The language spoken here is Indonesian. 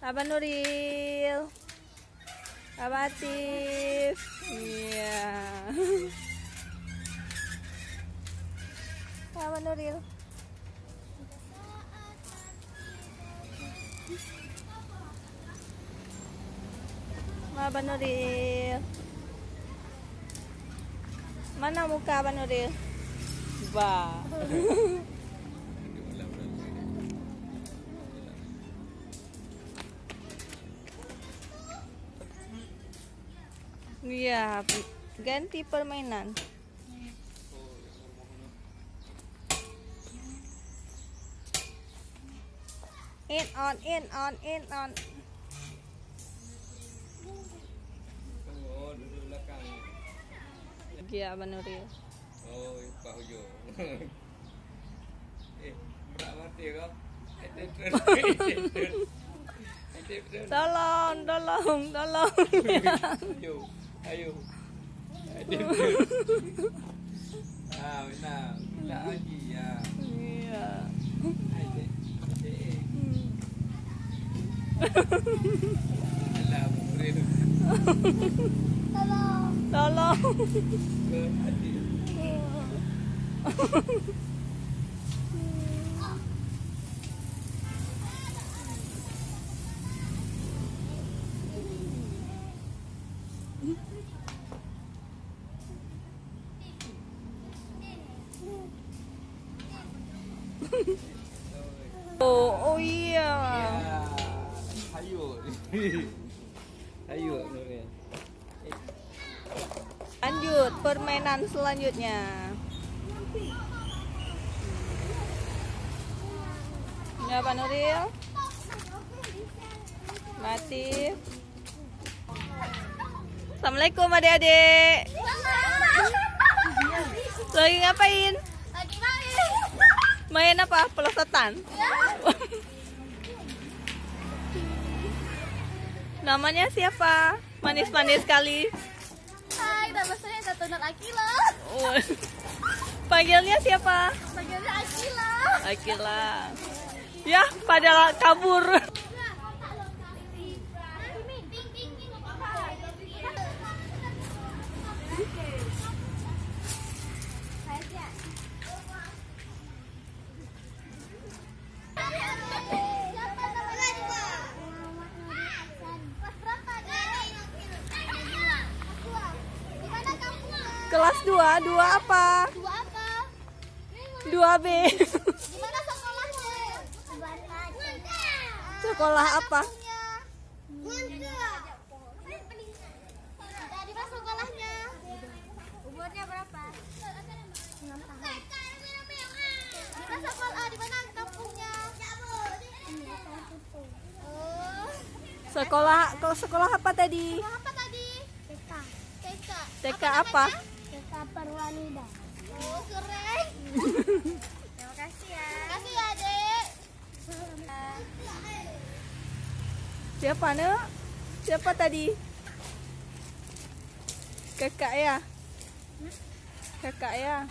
Abang Nuril, Abang Atif, iya. Abang Nuril. Abang Nuril. Mana muka Abang Nuril? Bah. Iya, ganti permainan. In on. Oh, duduk belakang. Iya, Abang Nuril. Oh, Pak Ujo. Berat mati kau. Tolong. Ayo. Benar. Minta lagi ya. Iya. Alah, murid. Tolong. Oh iya. Ayo, Nuril. Lanjut permainan selanjutnya. Ya, Pak Nuril. Latif. Assalamualaikum adik-adik. Lagi ngapain? Lagi main. Main apa? Pelosotan? Namanya siapa? Manis-manis sekali. Hai, nama saya Datunur Akila. Oh. Panggilnya siapa? Panggilnya Akila. Akila. Ya, pada kabur. Kelas 2 apa? Dua apa? 2B. Gimana sekolahnya? Sekolah apa? Di mana sekolahnya? Umurnya berapa? 6 tahun. Di mana sekolah? Di mana kampungnya? Oh. Sekolah apa tadi? Sekolah apa tadi? TK. TK apa? TK Perwanida. Oh, keren. Terima kasih ya. Terima kasih ya, Dek. Siapa Nek? Siapa tadi? Kakak ya? Kakak ya?